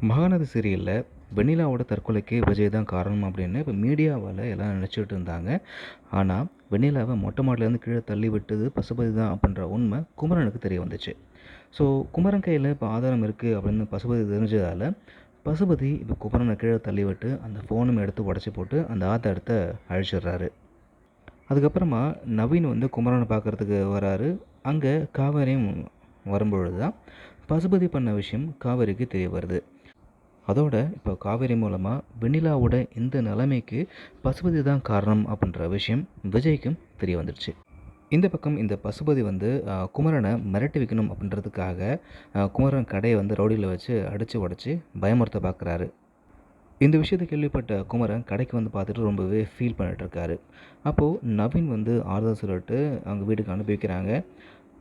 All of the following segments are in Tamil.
மகாநதி சீரியலில் வெண்ணிலாவோட தற்கொலைக்கு விஜய் தான் காரணம் அப்படின்னு இப்போ மீடியாவால் எல்லாம் நினச்சிட்டு இருந்தாங்க. ஆனால் வெண்ணிலாவை மொட்டை மாடிலேருந்து கீழே தள்ளி விட்டது பசுபதி தான் அப்படின்ற உண்மை குமரனுக்கு தெரிய வந்துச்சு. ஸோ குமரன் கையில் இப்போ ஆதாரம் இருக்குது அப்படின்னு பசுபதி தெரிஞ்சதால் பசுபதி இப்போ குமரனை கீழே தள்ளி விட்டு அந்த ஃபோனும் எடுத்து உடச்சி போட்டு அந்த ஆதாரத்தை அழிச்சிடுறாரு. அதுக்கப்புறமா நவீன் வந்து குமரனை பார்க்குறதுக்கு வராரு. அங்கே காவேரியும் வரும்பொழுது தான் பசுபதி பண்ண விஷயம் காவேரிக்கு தெரிய வருது. அதோட இப்போ காவேரி மூலமாக வெண்ணிலாவோட இந்த நிலைமைக்கு பசுபதி தான் காரணம் அப்படின்ற விஷயம் விஜய்க்கும் தெரிய வந்துடுச்சு. இந்த பக்கம் இந்த பசுபதி வந்து குமரனை மிரட்டி வைக்கணும் அப்படின்றதுக்காக குமரன் கடையை வந்து ரவுடியில் வச்சு அடித்து உடச்சி பயமுறுத்த பார்க்குறாரு. இந்த விஷயத்தை கேள்விப்பட்ட குமரன் கடைக்கு வந்து பார்த்துட்டு ரொம்பவே ஃபீல் பண்ணிகிட்ருக்காரு. அப்போது நவீன் வந்து ஆறுதல் சொல்லிட்டு அவங்க வீட்டுக்கு அனுப்பி வைக்கிறாங்க.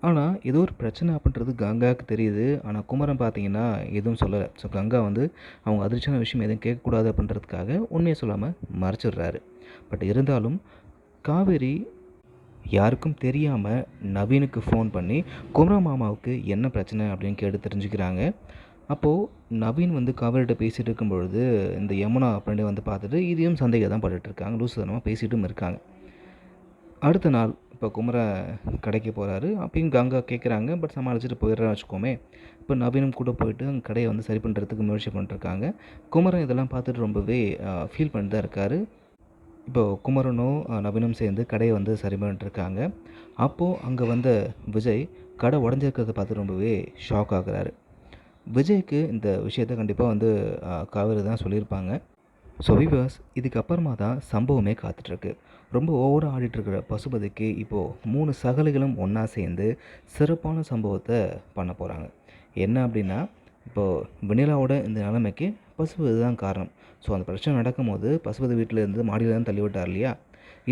ஆனால் ஏதோ ஒரு பிரச்சனை அப்படின்றது கங்காவுக்கு தெரியுது. ஆனால் குமரன் பார்த்தீங்கன்னா எதுவும் சொல்லலை. ஸோ கங்கா வந்து அவங்க அதிர்ச்சியான விஷயம் எதுவும் கேட்கக்கூடாது அப்படின்றதுக்காக உண்மையை சொல்லாமல் மறைச்சிடுறாரு. பட் இருந்தாலும் காவேரி யாருக்கும் தெரியாமல் நவீனுக்கு ஃபோன் பண்ணி குமரன் மாமாவுக்கு என்ன பிரச்சனை அப்படின்னு கேட்டு தெரிஞ்சுக்கிறாங்க. அப்போது நவீன் வந்து காவேரிகிட்ட பேசிகிட்டு இருக்கும்பொழுது இந்த யமுனா அப்படின்ட்டு வந்து பார்த்துட்டு இதையும் சந்தேகம் தான் பட்டுட்ருக்காங்க. லூசுதனமாக பேசிகிட்டும் இருக்காங்க. அடுத்த நாள் இப்போ குமரன் கடைக்கு போகிறாரு. அப்பயும் கங்கா கேட்குறாங்க. பட் சமாளிச்சுட்டு போயிடுறான்னு வச்சுக்கோமே. இப்போ நவீனும் கூட போயிட்டு அங்கே கடையை வந்து சரி பண்ணுறதுக்கு முயற்சி பண்ணிட்டுருக்காங்க. குமரன் இதெல்லாம் பார்த்துட்டு ரொம்பவே ஃபீல் பண்ணிட்டு தான் இருக்கார். இப்போது குமரனும் நவீனும் சேர்ந்து கடையை வந்து சரி பண்ணிட்டுருக்காங்க. அப்போது அங்கே வந்த விஜய் கடை உடஞ்சிருக்கிறத பார்த்து ரொம்பவே ஷாக் ஆகுறாரு. விஜய்க்கு இந்த விஷயத்த கண்டிப்பாக வந்து காவேரி தான் சொல்லியிருப்பாங்க. ஸோ வியூவர்ஸ், இதுக்கப்புறமா தான் சம்பவமே காத்துட்ருக்கு. ரொம்ப ஓவராக ஆடிட்டுருக்கிற பசுபதிக்கு இப்போது 3 சகலைகளும் ஒன்றா சேர்ந்து சிறப்பான சம்பவத்தை பண்ண போகிறாங்க. என்ன அப்படின்னா, இப்போது வெண்ணிலாவோட இந்த நிலைமைக்கு பசுபதி தான் காரணம். ஸோ அந்த பிரச்சனை நடக்கும்போது பசுபதி வீட்டிலேருந்து மாடியிலேருந்து தள்ளி விட்டார் இல்லையா?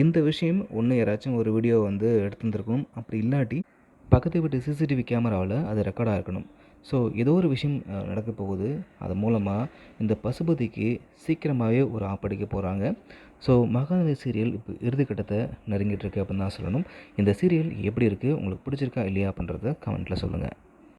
இந்த விஷயம் ஒன்று யாராச்சும் ஒரு வீடியோ வந்து எடுத்துருந்துருக்கணும். அப்படி இல்லாட்டி பக்கத்து வீட்டு சிசிடிவி கேமராவில் அது ரெக்கார்டாக இருக்கணும். ஸோ ஏதோ ஒரு விஷயம் நடக்க போகுது. அது மூலமாக இந்த பசுபதிக்கு சீக்கிரமாகவே ஒரு ஆப்படிக்க போகிறாங்க. ஸோ மகாநதி சீரியல் இப்போ இறுதிக்கட்டத்தை நெருங்கிட்டுருக்கு அப்படின்னு தான் சொல்லணும். இந்த சீரியல் எப்படி இருக்குது, உங்களுக்கு பிடிச்சிருக்கா இல்லையா அப்படின்றத கமெண்ட்டில் சொல்லுங்கள்.